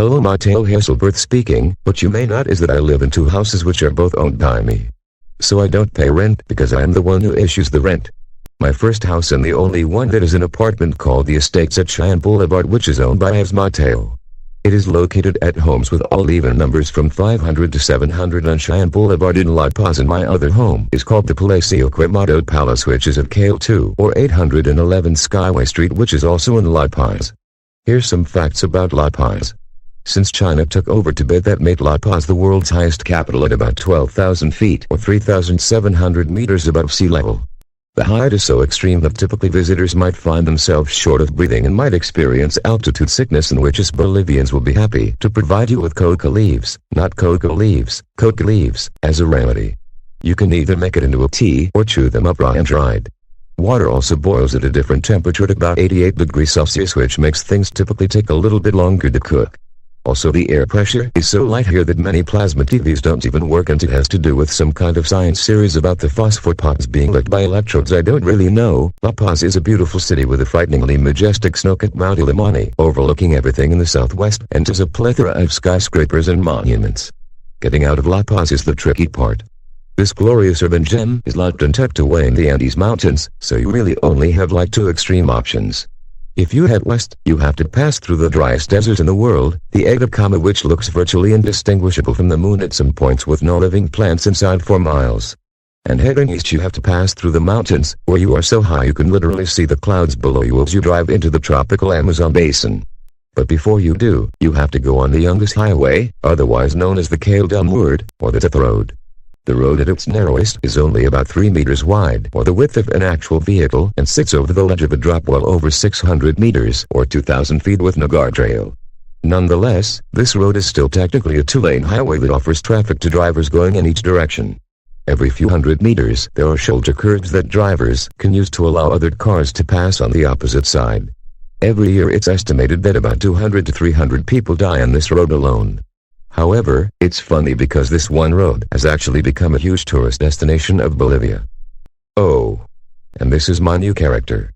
Hello, Mateo Hasselberth speaking. What you may not is that I live in two houses which are both owned by me. So I don't pay rent because I am the one who issues the rent. My first house and the only one that is an apartment called the Estates at Cheyenne Boulevard, which is owned by As Mateo. It is located at homes with all even numbers from 500 to 700 on Cheyenne Boulevard in La Paz, and my other home is called the Palacio Quemado Palace, which is at Kale 2 or 811 Skyway Street, which is also in La Paz. Here's some facts about La Paz. Since China took over Tibet, that made La Paz the world's highest capital at about 12,000 feet or 3,700 meters above sea level. The height is so extreme that typically visitors might find themselves short of breathing and might experience altitude sickness, in which us Bolivians will be happy to provide you with coca leaves, not coca leaves, coca leaves, as a remedy. You can either make it into a tea or chew them up raw and dried. Water also boils at a different temperature at about 88 degrees Celsius, which makes things typically take a little bit longer to cook. Also, the air pressure is so light here that many plasma TVs don't even work, and it has to do with some kind of science series about the phosphopods being lit by electrodes. I don't really know. La Paz is a beautiful city with a frighteningly majestic snow-capped Mount Illimani overlooking everything in the southwest, and has a plethora of skyscrapers and monuments. Getting out of La Paz is the tricky part. This glorious urban gem is locked and tucked away in the Andes Mountains, so you really only have like two extreme options. If you head west, you have to pass through the driest desert in the world, the Atacama, which looks virtually indistinguishable from the moon at some points with no living plants inside for miles. And heading east, you have to pass through the mountains, where you are so high you can literally see the clouds below you as you drive into the tropical Amazon basin. But before you do, you have to go on the Yungas Highway, otherwise known as the Kale del Muerd, or the Death Road. The road at its narrowest is only about 3 meters wide, or the width of an actual vehicle, and sits over the ledge of a drop well over 600 meters, or 2,000 feet, with no guardrail. Nonetheless, this road is still technically a two-lane highway that offers traffic to drivers going in each direction. Every few hundred meters, there are shoulder curbs that drivers can use to allow other cars to pass on the opposite side. Every year it's estimated that about 200 to 300 people die on this road alone. However, it's funny because this one road has actually become a huge tourist destination of Bolivia. Oh. And this is my new character.